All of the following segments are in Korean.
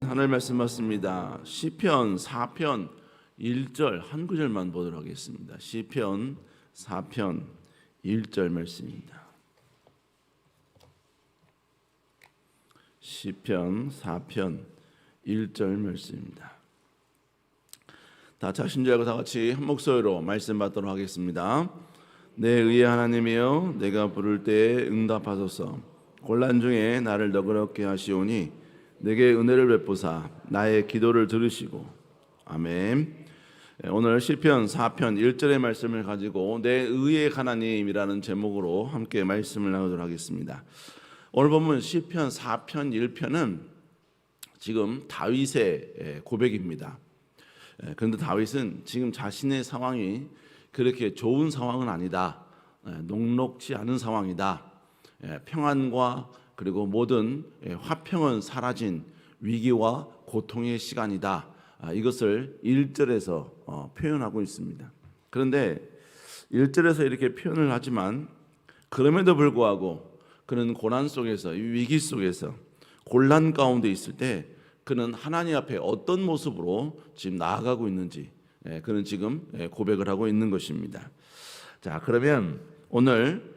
하늘 말씀 맞습니다. 시편 4편 1절 한 구절만 보도록 하겠습니다. 시편 4편 1절 말씀입니다. 시편 4편 1절 말씀입니다. 다 자신 줄 알고 다 같이 한 목소리로 말씀 받도록 하겠습니다. 내 의의 하나님이여, 내가 부를 때에 응답하소서. 곤란 중에 나를 너그럽게 하시오니 내게 은혜를 베푸사 나의 기도를 들으시고. 아멘. 오늘 시편 4편 1절의 말씀을 가지고 내 의의 하나님이라는 제목으로 함께 말씀을 나누도록 하겠습니다. 오늘 보면 시편 4편 1편은 지금 다윗의 고백입니다. 그런데 다윗은 지금 자신의 상황이 그렇게 좋은 상황은 아니다, 녹록지 않은 상황이다, 평안과 그리고 모든 화평은 사라진 위기와 고통의 시간이다, 이것을 1절에서 표현하고 있습니다. 그런데 1절에서 이렇게 표현을 하지만 그럼에도 불구하고 그는 고난 속에서, 위기 속에서, 곤란 가운데 있을 때 그는 하나님 앞에 어떤 모습으로 지금 나아가고 있는지 그는 지금 고백을 하고 있는 것입니다. 자, 그러면 오늘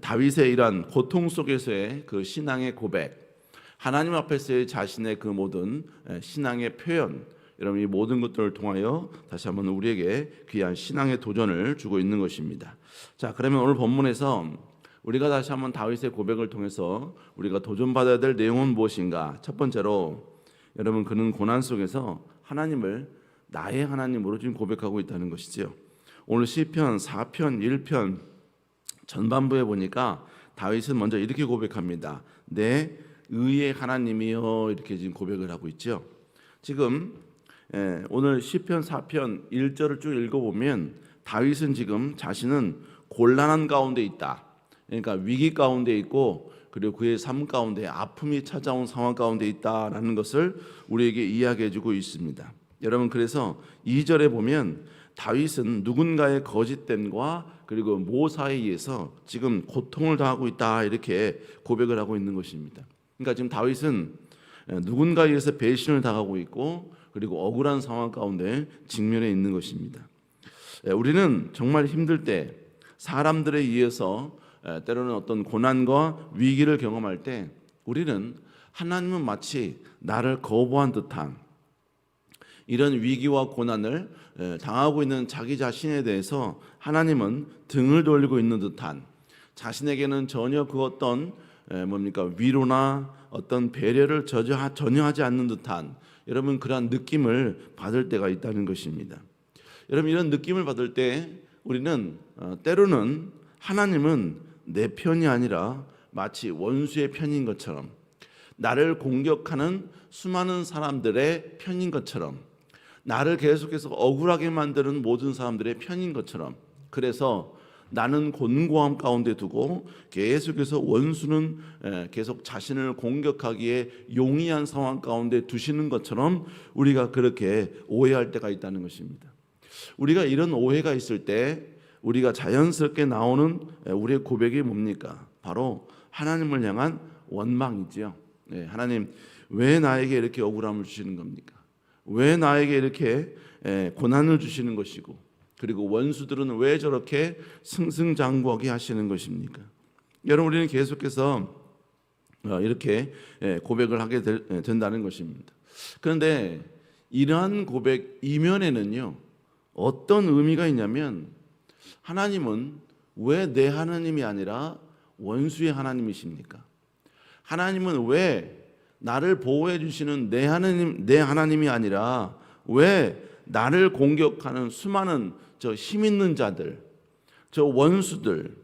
다윗의 이러한 고통 속에서의 그 신앙의 고백, 하나님 앞에서의 자신의 그 모든 신앙의 표현, 여러분 이 모든 것들을 통하여 다시 한번 우리에게 귀한 신앙의 도전을 주고 있는 것입니다. 자, 그러면 오늘 본문에서 우리가 다시 한번 다윗의 고백을 통해서 우리가 도전받아야 될 내용은 무엇인가? 첫 번째로 여러분, 그는 고난 속에서 하나님을 나의 하나님으로 지금 고백하고 있다는 것이죠. 오늘 시편 4편 1편 전반부에 보니까 다윗은 먼저 이렇게 고백합니다. 내 의의 하나님이여, 이렇게 지금 고백을 하고 있죠. 지금 오늘 시편 4편 1절을 쭉 읽어보면 다윗은 지금 자신은 곤란한 가운데 있다, 그러니까 위기 가운데 있고 그리고 그의 삶 가운데 아픔이 찾아온 상황 가운데 있다라는 것을 우리에게 이야기해주고 있습니다. 여러분, 그래서 2절에 보면 다윗은 누군가의 거짓됨과 그리고 모사에 의해서 지금 고통을 당하고 있다, 이렇게 고백을 하고 있는 것입니다. 그러니까 지금 다윗은 누군가에 의해서 배신을 당하고 있고 그리고 억울한 상황 가운데 직면해 있는 것입니다. 우리는 정말 힘들 때 사람들에 의해서 때로는 어떤 고난과 위기를 경험할 때 우리는 하나님은 마치 나를 거부한 듯한 이런 위기와 고난을 당하고 있는 자기 자신에 대해서 하나님은 등을 돌리고 있는 듯한, 자신에게는 전혀 그 어떤 위로나 어떤 배려를 전혀 하지 않는 듯한, 여러분 그러한 느낌을 받을 때가 있다는 것입니다. 여러분, 이런 느낌을 받을 때 우리는 때로는 하나님은 내 편이 아니라 마치 원수의 편인 것처럼, 나를 공격하는 수많은 사람들의 편인 것처럼, 나를 계속해서 억울하게 만드는 모든 사람들의 편인 것처럼, 그래서 나는 곤고함 가운데 두고 계속해서 원수는 계속 자신을 공격하기에 용이한 상황 가운데 두시는 것처럼 우리가 그렇게 오해할 때가 있다는 것입니다. 우리가 이런 오해가 있을 때 우리가 자연스럽게 나오는 우리의 고백이 뭡니까? 바로 하나님을 향한 원망이지요. 하나님, 왜 나에게 이렇게 억울함을 주시는 겁니까? 왜 나에게 이렇게 고난을 주시는 것이고, 그리고 원수들은 왜 저렇게 승승장구하게 하시는 것입니까? 여러분, 우리는 계속해서 이렇게 고백을 하게 된다는 것입니다. 그런데 이러한 고백 이면에는요, 어떤 의미가 있냐면, 하나님은 왜 내 하나님이 아니라 원수의 하나님이십니까? 하나님은 왜 나를 보호해 주시는 내 하나님이 아니라 왜 나를 공격하는 수많은 저 힘 있는 자들, 저 원수들,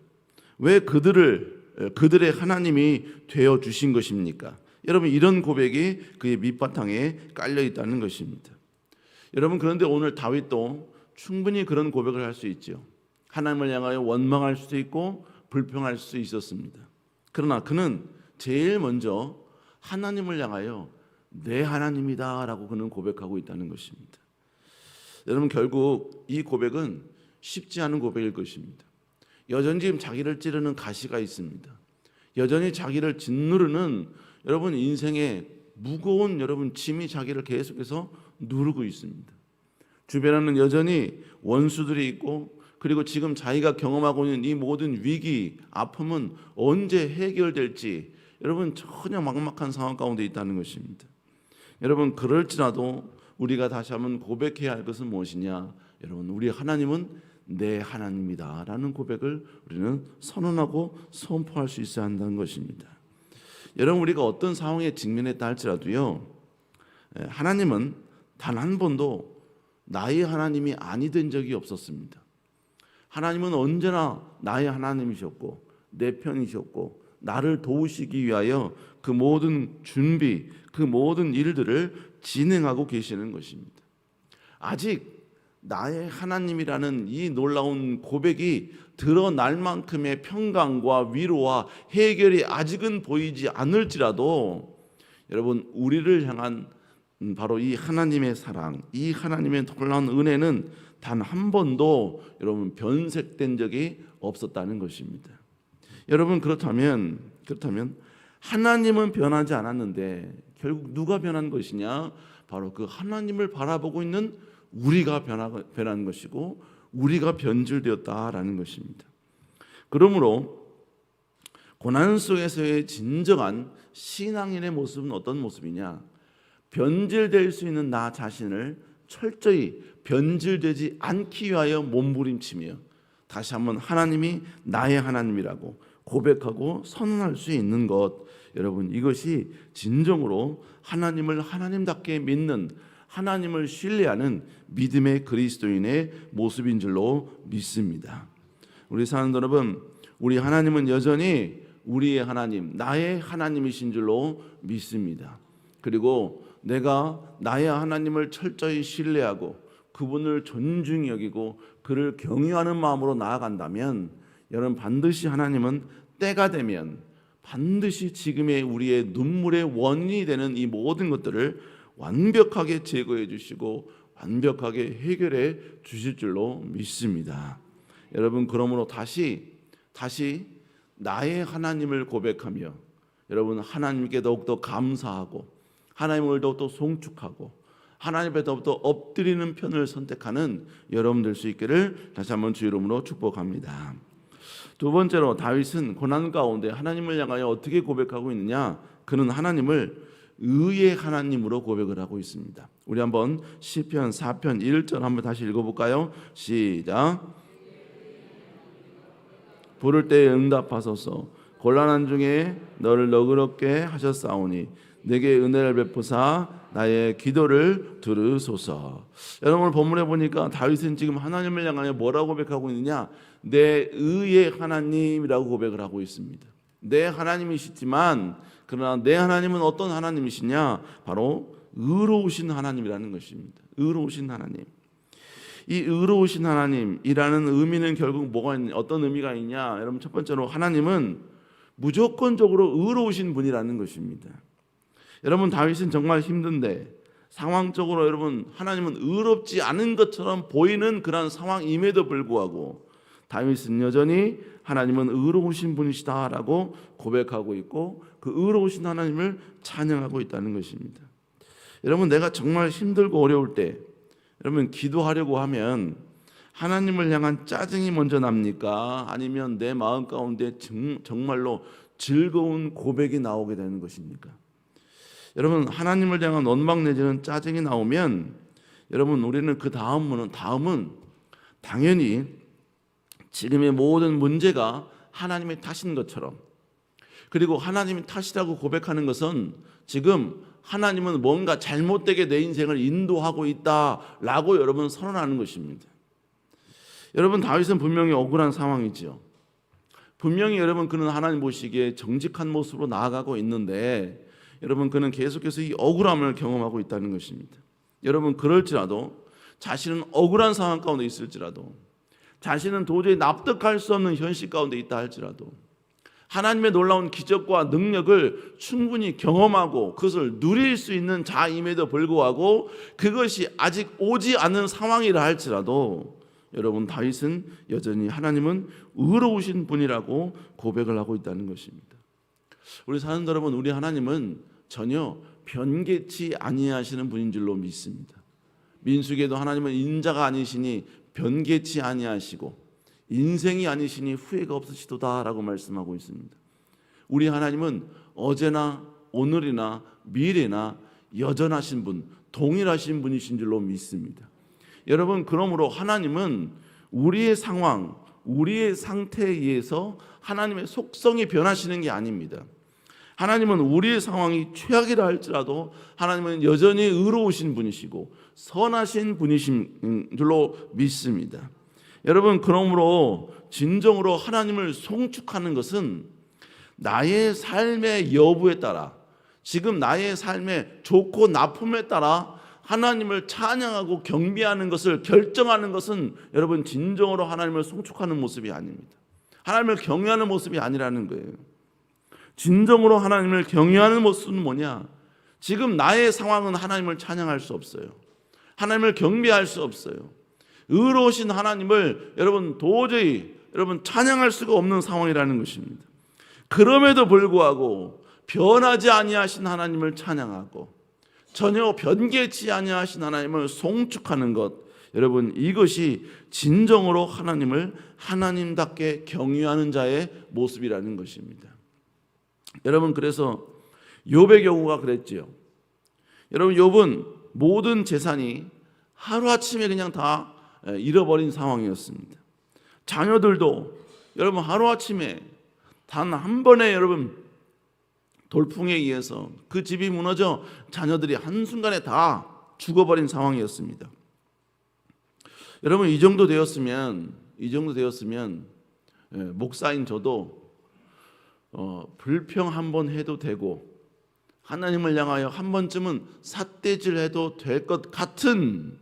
왜 그들의 하나님이 되어 주신 것입니까? 여러분, 이런 고백이 그의 밑바탕에 깔려 있다는 것입니다. 여러분, 그런데 오늘 다윗도 충분히 그런 고백을 할 수 있죠. 하나님을 향하여 원망할 수도 있고 불평할 수도 있었습니다. 그러나 그는 제일 먼저 하나님을 향하여 내 하나님이다 라고 그는 고백하고 있다는 것입니다. 여러분, 결국 이 고백은 쉽지 않은 고백일 것입니다. 여전히 지금 자기를 찌르는 가시가 있습니다. 여전히 자기를 짓누르는 여러분 인생의 무거운 여러분 짐이 자기를 계속해서 누르고 있습니다. 주변에는 여전히 원수들이 있고, 그리고 지금 자기가 경험하고 있는 이 모든 위기, 아픔은 언제 해결될지 여러분 전혀 막막한 상황 가운데 있다는 것입니다. 여러분 그럴지라도 우리가 다시 한번 고백해야 할 것은 무엇이냐? 여러분 우리 하나님은 내 하나님이다 라는 고백을 우리는 선언하고 선포할 수 있어야 한다는 것입니다. 여러분 우리가 어떤 상황에 직면했다 할지라도요, 하나님은 단 한 번도 나의 하나님이 아니 된 적이 없었습니다. 하나님은 언제나 나의 하나님이셨고 내 편이셨고 나를 도우시기 위하여 그 모든 준비, 그 모든 일들을 진행하고 계시는 것입니다. 아직 나의 하나님이라는 이 놀라운 고백이 드러날 만큼의 평강과 위로와 해결이 아직은 보이지 않을지라도 여러분 우리를 향한 바로 이 하나님의 사랑, 이 하나님의 놀라운 은혜는 단 한 번도 여러분 변색된 적이 없었다는 것입니다. 여러분 그렇다면 하나님은 변하지 않았는데 결국 누가 변한 것이냐? 바로 그 하나님을 바라보고 있는 우리가 변한 것이고 우리가 변질되었다라는 것입니다. 그러므로 고난 속에서의 진정한 신앙인의 모습은 어떤 모습이냐? 변질될 수 있는 나 자신을 철저히 변질되지 않기 위하여 몸부림치며 다시 한번 하나님이 나의 하나님이라고 고백하고 선언할 수 있는 것, 여러분 이것이 진정으로 하나님을 하나님답게 믿는, 하나님을 신뢰하는 믿음의 그리스도인의 모습인 줄로 믿습니다. 우리 사랑하는 여러분, 우리 하나님은 여전히 우리의 하나님, 나의 하나님이신 줄로 믿습니다. 그리고 내가 나의 하나님을 철저히 신뢰하고 그분을 존중히 여기고 그를 경외하는 마음으로 나아간다면 여러분 반드시 하나님은 때가 되면 반드시 지금의 우리의 눈물의 원인이 되는 이 모든 것들을 완벽하게 제거해 주시고 완벽하게 해결해 주실 줄로 믿습니다. 여러분 그러므로 다시 나의 하나님을 고백하며 여러분 하나님께 더욱더 감사하고 하나님을 더욱더 송축하고 하나님 앞에 더욱더 엎드리는 편을 선택하는 여러분 될 수 있기를 다시 한번 주 이름으로 축복합니다. 두 번째로 다윗은 고난 가운데 하나님을 향하여 어떻게 고백하고 있느냐? 그는 하나님을 의의 하나님으로 고백을 하고 있습니다. 우리 한번 시편 4편 1절 한번 다시 읽어볼까요? 시작. 부를 때에 응답하소서. 곤란한 중에 너를 너그럽게 하셨사오니 내게 은혜를 베푸사 나의 기도를 들으소서. 여러분 오늘 본문에 보니까 다윗은 지금 하나님을 향하여 뭐라고 고백하고 있느냐? 내 의의 하나님이라고 고백을 하고 있습니다. 내 하나님이시지만 그러나 내 하나님은 어떤 하나님이시냐? 바로 의로우신 하나님이라는 것입니다. 의로우신 하나님. 이 의로우신 하나님이라는 의미는 결국 어떤 의미가 있냐? 여러분 첫 번째로 하나님은 무조건적으로 의로우신 분이라는 것입니다. 여러분 다윗은 정말 힘든데 상황적으로 여러분 하나님은 의롭지 않은 것처럼 보이는 그런 상황임에도 불구하고 다윗은 여전히 하나님은 의로우신 분이시다라고 고백하고 있고 그 의로우신 하나님을 찬양하고 있다는 것입니다. 여러분 내가 정말 힘들고 어려울 때 여러분 기도하려고 하면 하나님을 향한 짜증이 먼저 납니까? 아니면 내 마음 가운데 정말로 즐거운 고백이 나오게 되는 것입니까? 여러분 하나님을 향한 원망 내지는 짜증이 나오면 여러분 우리는 그 다음은 당연히 지금의 모든 문제가 하나님의 탓인 것처럼, 그리고 하나님의 탓이라고 고백하는 것은 지금 하나님은 뭔가 잘못되게 내 인생을 인도하고 있다라고 여러분 선언하는 것입니다. 여러분 다윗은 분명히 억울한 상황이죠. 분명히 여러분 그는 하나님 보시기에 정직한 모습으로 나아가고 있는데 여러분 그는 계속해서 이 억울함을 경험하고 있다는 것입니다. 여러분 그럴지라도 자신은 억울한 상황 가운데 있을지라도 자신은 도저히 납득할 수 없는 현실 가운데 있다 할지라도 하나님의 놀라운 기적과 능력을 충분히 경험하고 그것을 누릴 수 있는 자임에도 불구하고 그것이 아직 오지 않은 상황이라 할지라도 여러분 다윗은 여전히 하나님은 의로우신 분이라고 고백을 하고 있다는 것입니다. 우리 사는 여러분, 우리 하나님은 전혀 변개치 아니하시는 분인 줄로 믿습니다. 민수기에도 하나님은 인자가 아니시니 변개치 아니하시고 인생이 아니시니 후회가 없으시도다라고 말씀하고 있습니다. 우리 하나님은 어제나 오늘이나 미래나 여전하신 분, 동일하신 분이신 줄로 믿습니다. 여러분, 그러므로 하나님은 우리의 상황, 우리의 상태에 의해서 하나님의 속성이 변하시는 게 아닙니다. 하나님은 우리의 상황이 최악이라 할지라도 하나님은 여전히 의로우신 분이시고 선하신 분이신 줄로 믿습니다. 여러분, 그러므로 진정으로 하나님을 송축하는 것은 나의 삶의 여부에 따라, 지금 나의 삶의 좋고 나쁨에 따라 하나님을 찬양하고 경배하는 것을 결정하는 것은 여러분 진정으로 하나님을 송축하는 모습이 아닙니다. 하나님을 경외하는 모습이 아니라는 거예요. 진정으로 하나님을 경외하는 모습은 뭐냐? 지금 나의 상황은 하나님을 찬양할 수 없어요. 하나님을 경배할 수 없어요. 의로우신 하나님을 여러분 도저히 찬양할 수가 없는 상황이라는 것입니다. 그럼에도 불구하고 변하지 아니하신 하나님을 찬양하고 전혀 변개치 아니하신 하나님을 송축하는 것, 여러분 이것이 진정으로 하나님을 하나님답게 경외하는 자의 모습이라는 것입니다. 여러분, 그래서 욥의 경우가 그랬지요. 여러분, 욥은 모든 재산이 하루아침에 그냥 다 잃어버린 상황이었습니다. 자녀들도 여러분 하루아침에 단 한 번에 여러분 돌풍에 의해서 그 집이 무너져 자녀들이 한순간에 다 죽어버린 상황이었습니다. 여러분, 이 정도 되었으면 목사인 저도 불평 한번 해도 되고 하나님을 향하여 한 번쯤은 삿대질 해도 될 것 같은,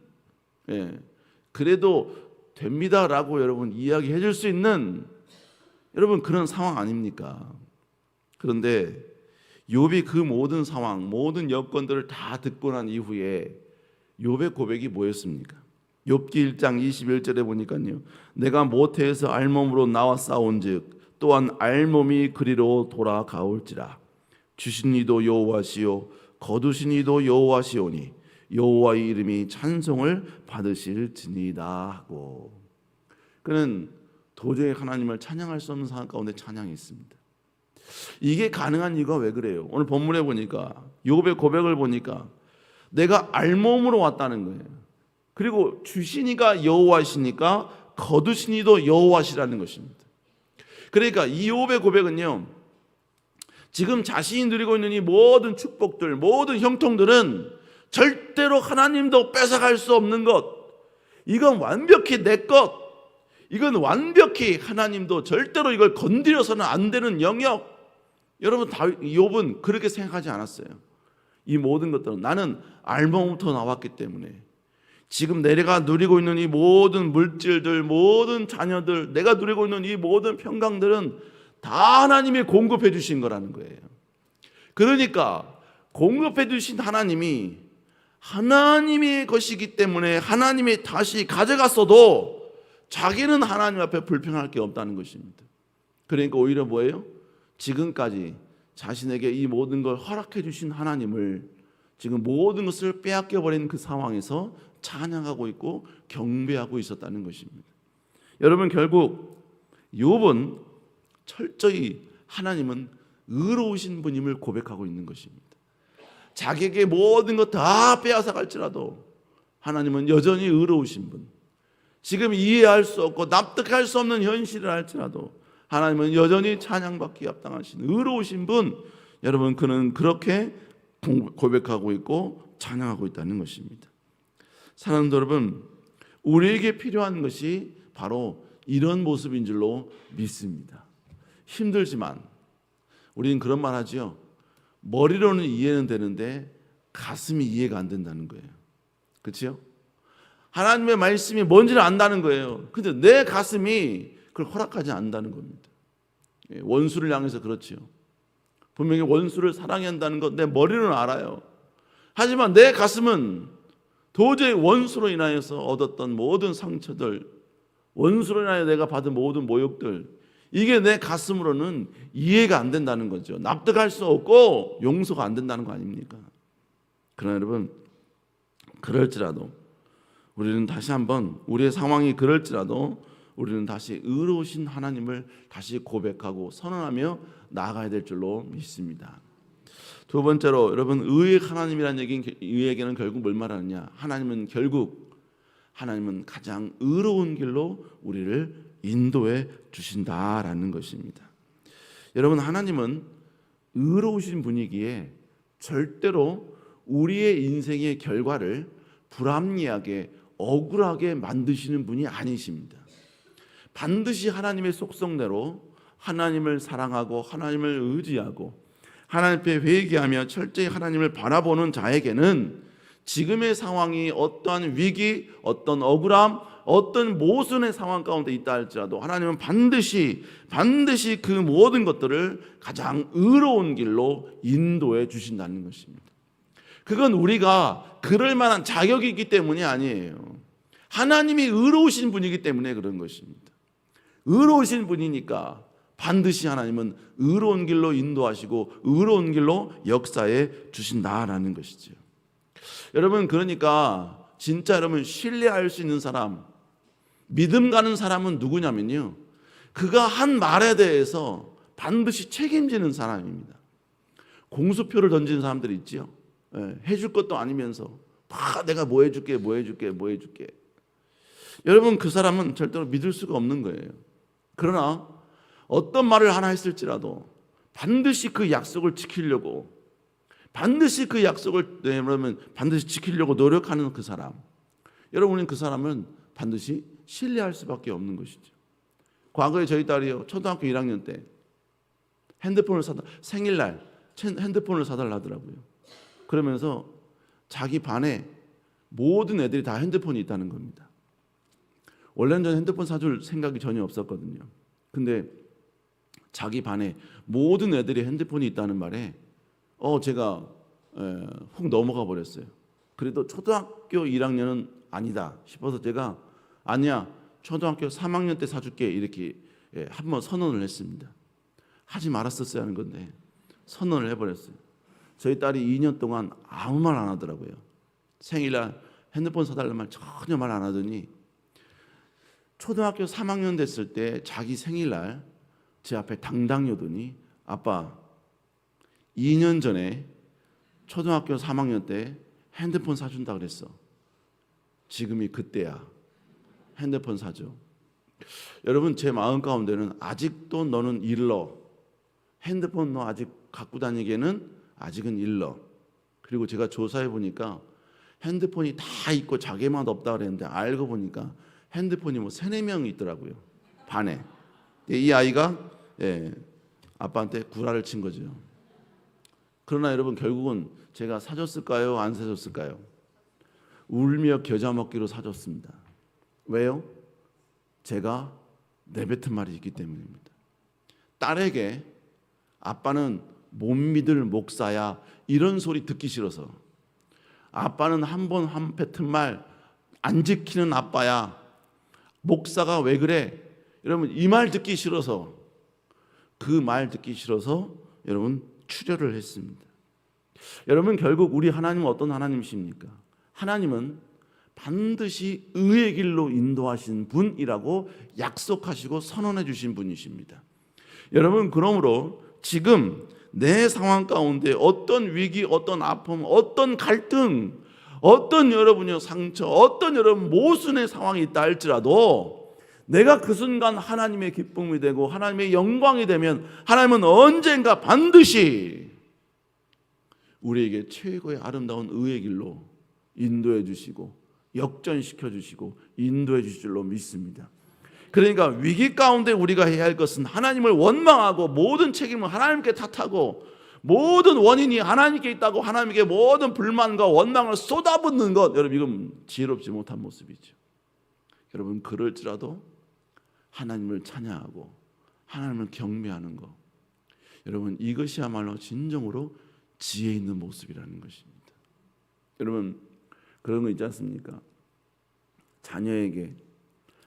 그래도 됩니다라고 여러분 이야기해 줄 수 있는 여러분 그런 상황 아닙니까? 그런데 욥이 그 모든 상황, 모든 여건들을 다 듣고 난 이후에 욥의 고백이 뭐였습니까? 욥기 1장 21절에 보니까요, 내가 모태에서 알몸으로 나와 싸운즉 또한 알몸이 그리로 돌아가올지라. 주신 이도 여호와시요 거두신 이도 여호와시오니 여호와의 이름이 찬송을 받으실지니이다 하고, 그는 도저히 하나님을 찬양할 수 없는 상황 가운데 찬양이 있습니다. 이게 가능한 이유가 왜 그래요? 오늘 본문에 보니까 욥의 고백을 보니까 내가 알몸으로 왔다는 거예요. 그리고 주시니가 여호와시니까 거두시니도 여호와시라는 것입니다. 그러니까 이 욥의 고백은요, 지금 자신이 누리고 있는 이 모든 축복들, 모든 형통들은 절대로 하나님도 뺏어갈 수 없는 것, 이건 완벽히 내 것, 이건 완벽히 하나님도 절대로 이걸 건드려서는 안 되는 영역. 여러분, 욥은 그렇게 생각하지 않았어요. 이 모든 것들은 나는 알몸부터 나왔기 때문에 지금 내가 누리고 있는 이 모든 물질들, 모든 자녀들, 내가 누리고 있는 이 모든 평강들은 다 하나님이 공급해 주신 거라는 거예요. 그러니까 공급해 주신 하나님이 하나님의 것이기 때문에 하나님이 다시 가져갔어도 자기는 하나님 앞에 불평할 게 없다는 것입니다. 그러니까 오히려 뭐예요? 지금까지 자신에게 이 모든 걸 허락해 주신 하나님을 지금 모든 것을 빼앗겨 버린 그 상황에서 찬양하고 있고 경배하고 있었다는 것입니다. 여러분, 결국 욥은 철저히 하나님은 의로우신 분임을 고백하고 있는 것입니다. 자기에게 모든 것 다 빼앗아 갈지라도 하나님은 여전히 의로우신 분, 지금 이해할 수 없고 납득할 수 없는 현실을 할지라도 하나님은 여전히 찬양받기 합당하신 의로우신 분, 여러분 그는 그렇게 고백하고 있고 찬양하고 있다는 것입니다. 사랑하는 여러분, 우리에게 필요한 것이 바로 이런 모습인 줄로 믿습니다. 힘들지만 우리는 그런 말 하죠. 머리로는 이해는 되는데 가슴이 이해가 안 된다는 거예요. 그렇죠? 하나님의 말씀이 뭔지를 안다는 거예요. 근데 내 가슴이 그걸 허락하지 않는다는 겁니다. 원수를 향해서 그렇지요. 분명히 원수를 사랑해야 한다는 것 내 머리로는 알아요. 하지만 내 가슴은 도저히 원수로 인하여서 얻었던 모든 상처들, 원수로 인하여 내가 받은 모든 모욕들, 이게 내 가슴으로는 이해가 안 된다는 거죠. 납득할 수 없고 용서가 안 된다는 거 아닙니까? 그러나 여러분, 그럴지라도 우리는 다시 한번 우리의 상황이 그럴지라도 우리는 다시 의로우신 하나님을 다시 고백하고 선언하며 나아가야 될 줄로 믿습니다. 두 번째로 여러분, 의의 하나님이라는 얘기는 의에게는 결국 뭘 말하느냐? 하나님은 가장 의로운 길로 우리를 인도해 주신다라는 것입니다. 여러분, 하나님은 의로우신 분이기에 절대로 우리의 인생의 결과를 불합리하게 억울하게 만드시는 분이 아니십니다. 반드시 하나님의 속성대로 하나님을 사랑하고 하나님을 의지하고 하나님 앞에 회개하며 철저히 하나님을 바라보는 자에게는 지금의 상황이 어떠한 위기, 어떤 억울함, 어떤 모순의 상황 가운데 있다 할지라도 하나님은 반드시 그 모든 것들을 가장 의로운 길로 인도해 주신다는 것입니다. 그건 우리가 그럴 만한 자격이 있기 때문이 아니에요. 하나님이 의로우신 분이기 때문에 그런 것입니다. 의로우신 분이니까 반드시 하나님은 의로운 길로 인도하시고 의로운 길로 역사해 주신다라는 것이죠. 여러분, 그러니까 진짜 여러분 신뢰할 수 있는 사람, 믿음 가는 사람은 누구냐면요, 그가 한 말에 대해서 반드시 책임지는 사람입니다. 공수표를 던지는 사람들이 있지요. 해줄 것도 아니면서 내가 뭐 해줄게. 여러분, 그 사람은 절대로 믿을 수가 없는 거예요. 그러나 어떤 말을 하나 했을지라도 반드시 그 약속을 지키려고, 반드시 그 약속을 반드시 지키려고 노력하는 그 사람, 여러분은 그 사람은 반드시 신뢰할 수밖에 없는 것이죠. 과거에 저희 딸이요, 초등학교 1학년 때 생일날 핸드폰을 사달라 하더라고요. 그러면서 자기 반에 모든 애들이 다 핸드폰이 있다는 겁니다. 원래는 저는 핸드폰 사줄 생각이 전혀 없었거든요. 근데 자기 반에 모든 애들이 핸드폰이 있다는 말에 제가 훅 넘어가 버렸어요. 그래도 초등학교 1학년은 아니다 싶어서 제가 아니야, 초등학교 3학년 때 사줄게 이렇게 한번 선언을 했습니다. 하지 말았었어야 하는 건데 선언을 해버렸어요. 저희 딸이 2년 동안 아무 말 안 하더라고요. 생일날 핸드폰 사달라는 말 전혀 말 안 하더니 초등학교 3학년 됐을 때 자기 생일날 제 앞에 당당히 오더니 아빠, 2년 전에 초등학교 3학년 때 핸드폰 사준다 그랬어. 지금이 그때야. 핸드폰 사줘. 여러분, 제 마음 가운데는 아직도 너는 일러. 핸드폰 너 아직 갖고 다니기에는 아직은 일러. 그리고 제가 조사해 보니까 핸드폰이 다 있고 자기만 없다 그랬는데 알고 보니까 핸드폰이 3-4명 있더라고요. 반에. 이 아이가 아빠한테 구라를 친 거죠. 그러나 여러분, 결국은 제가 사줬을까요? 안 사줬을까요? 울며 겨자 먹기로 사줬습니다. 왜요? 제가 내뱉은 말이 있기 때문입니다. 딸에게 아빠는 못 믿을 목사야 이런 소리 듣기 싫어서, 아빠는 한 뱉은 말 안 지키는 아빠야, 목사가 왜 그래? 여러분, 이 말 듣기 싫어서, 그 말 듣기 싫어서 여러분 출혈을 했습니다. 여러분, 결국 우리 하나님은 어떤 하나님이십니까? 하나님은 반드시 의의 길로 인도하신 분이라고 약속하시고 선언해 주신 분이십니다. 여러분, 그러므로 지금 내 상황 가운데 어떤 위기, 어떤 아픔, 어떤 갈등, 어떤 여러분의 상처, 어떤 여러분 모순의 상황이 있다 할지라도 내가 그 순간 하나님의 기쁨이 되고 하나님의 영광이 되면 하나님은 언젠가 반드시 우리에게 최고의 아름다운 의의 길로 인도해 주시고 역전시켜 주시고 인도해 주실 줄로 믿습니다. 그러니까 위기 가운데 우리가 해야 할 것은 하나님을 원망하고 모든 책임을 하나님께 탓하고 모든 원인이 하나님께 있다고 하나님께 모든 불만과 원망을 쏟아붓는 것, 여러분, 이건 지혜롭지 못한 모습이죠. 여러분, 그럴지라도 하나님을 찬양하고 하나님을 경배하는 것, 여러분, 이것이야말로 진정으로 지혜 있는 모습이라는 것입니다. 여러분, 그런 거 있지 않습니까? 자녀에게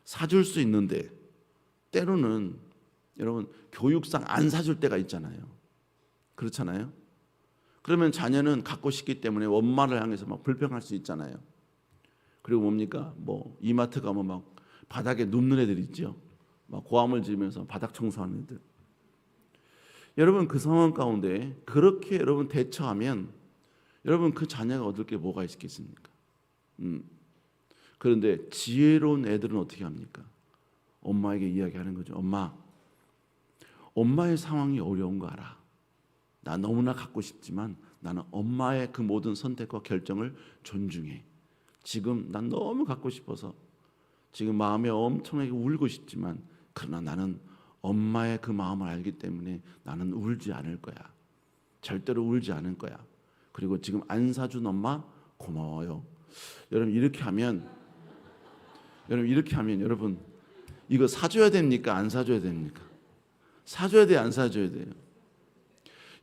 사줄 수 있는데 때로는 여러분 교육상 안 사줄 때가 있잖아요. 그렇잖아요. 그러면 자녀는 갖고 싶기 때문에 엄마를 향해서 막 불평할 수 있잖아요. 그리고 뭡니까? 뭐 이마트 가면 막 바닥에 눕는 애들 있죠. 막 고함을 지르면서 바닥 청소하는 애들. 여러분 그 상황 가운데 그렇게 여러분 대처하면 여러분 그 자녀가 얻을 게 뭐가 있겠습니까? 그런데 지혜로운 애들은 어떻게 합니까? 엄마에게 이야기하는 거죠. 엄마, 엄마의 상황이 어려운 거 알아. 나 너무나 갖고 싶지만 나는 엄마의 그 모든 선택과 결정을 존중해. 지금 난 너무 갖고 싶어서 지금 마음에 엄청나게 울고 싶지만 그러나 나는 엄마의 그 마음을 알기 때문에 나는 울지 않을 거야. 절대로 울지 않을 거야. 그리고 지금 안 사준 엄마 고마워요. 여러분 이렇게 하면 여러분 이거 사줘야 됩니까? 안 사줘야 됩니까? 사줘야 돼요? 안 사줘야 돼요?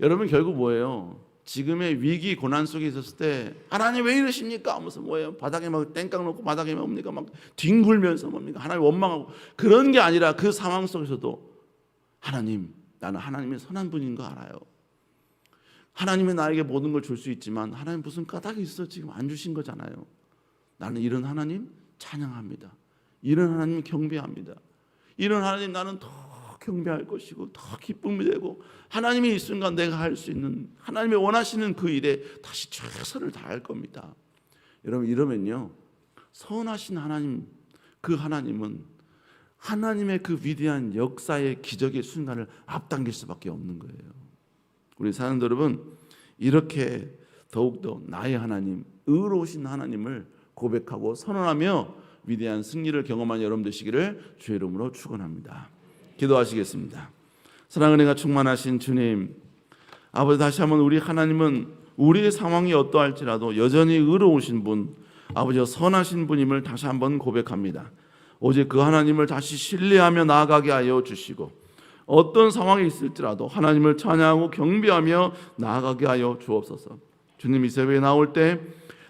여러분 결국 뭐예요? 지금의 위기 고난 속에 있었을 때 하나님 왜 이러십니까? 하면서 뭐예요? 바닥에 막 땡깡 놓고 바닥에 뭡니까? 막 뒹굴면서 뭡니까? 하나님 원망하고 그런 게 아니라 그 상황 속에서도 하나님, 나는 하나님의 선한 분인 거 알아요. 하나님이 나에게 모든 걸 줄 수 있지만 하나님 무슨 까닭이 있어 지금 안 주신 거잖아요. 나는 이런 하나님 찬양합니다. 이런 하나님 경배합니다. 이런 하나님 나는 더 경배할 것이고 더 기쁨이 되고 하나님이 이 순간 내가 할 수 있는 하나님이 원하시는 그 일에 다시 최선을 다할 겁니다. 여러분 이러면요 선하신 하나님 그 하나님은 하나님의 그 위대한 역사의 기적의 순간을 앞당길 수밖에 없는 거예요. 우리 사랑하는 여러분 이렇게 더욱더 나의 하나님 의로우신 하나님을 고백하고 선언하며 위대한 승리를 경험한 여러분 되시기를 주의 이름으로 축원합니다. 기도하시겠습니다. 사랑의 은혜가 충만하신 주님, 아버지 다시 한번 우리 하나님은 우리의 상황이 어떠할지라도 여전히 의로우신 분, 아버지와 선하신 분임을 다시 한번 고백합니다. 오직 그 하나님을 다시 신뢰하며 나아가게 하여 주시고 어떤 상황이 있을지라도 하나님을 찬양하고 경배하며 나아가게 하여 주옵소서. 주님 이 새벽에 나올 때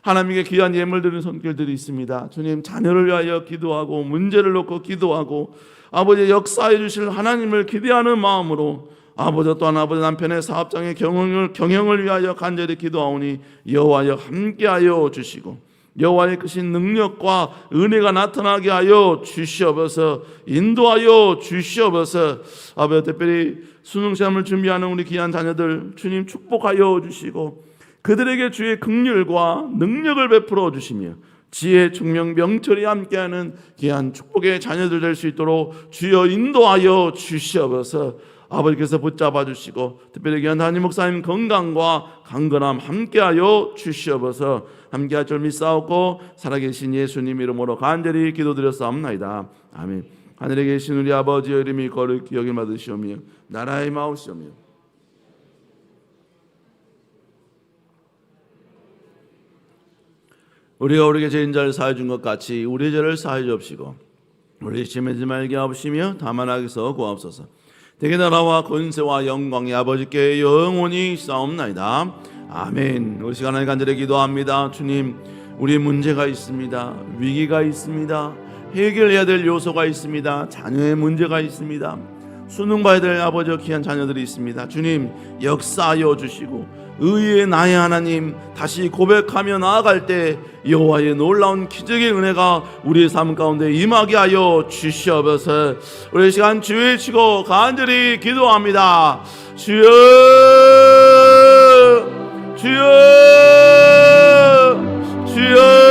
하나님께 귀한 예물 드리는 손길들이 있습니다. 주님 자녀를 위하여 기도하고 문제를 놓고 기도하고 아버지 역사해 주실 하나님을 기대하는 마음으로 아버지 또한 아버지 남편의 사업장의 경영을 위하여 간절히 기도하오니 여호와여 함께하여 주시고 여호와의 크신 능력과 은혜가 나타나게 하여 주시옵소서. 인도하여 주시옵소서. 아버지 특별히 수능 시험을 준비하는 우리 귀한 자녀들 주님 축복하여 주시고 그들에게 주의 긍휼과 능력을 베풀어 주시며 지혜, 총명, 명철이 함께하는 귀한 축복의 자녀들 될 수 있도록 주여 인도하여 주시옵소서. 아버지께서 붙잡아 주시고 특별히 귀한 담임 목사님 건강과 강건함 함께하여 주시옵소서. 함께할 줄 믿사옵고 살아계신 예수님 이름으로 간절히 기도드렸사옵나이다. 아멘. 하늘에 계신 우리 아버지의 이름이 거룩히 여김 받으시오며 나라의 마옵시오며 우리가 우리에게 죄인 자를 사해 준 것 같이 우리의 죄를 사해 주옵시고 우리 시험하지 말게 하옵시며 다만 악에서 구하옵소서. 대개 나라와 권세와 영광이 아버지께 영원히 있사옵나이다. 아멘. 우리 시간에 간절히 기도합니다. 주님 우리 문제가 있습니다. 위기가 있습니다. 해결해야 될 요소가 있습니다. 자녀의 문제가 있습니다. 수능 봐야 될 아버지와 귀한 자녀들이 있습니다. 주님 역사하여 주시고 의의 나의 하나님 다시 고백하며 나아갈 때 여호와의 놀라운 기적의 은혜가 우리의 삶 가운데 임하게 하여 주시옵소서. 우리 시간 주의 치고 간절히 기도합니다. 주여 주여 주여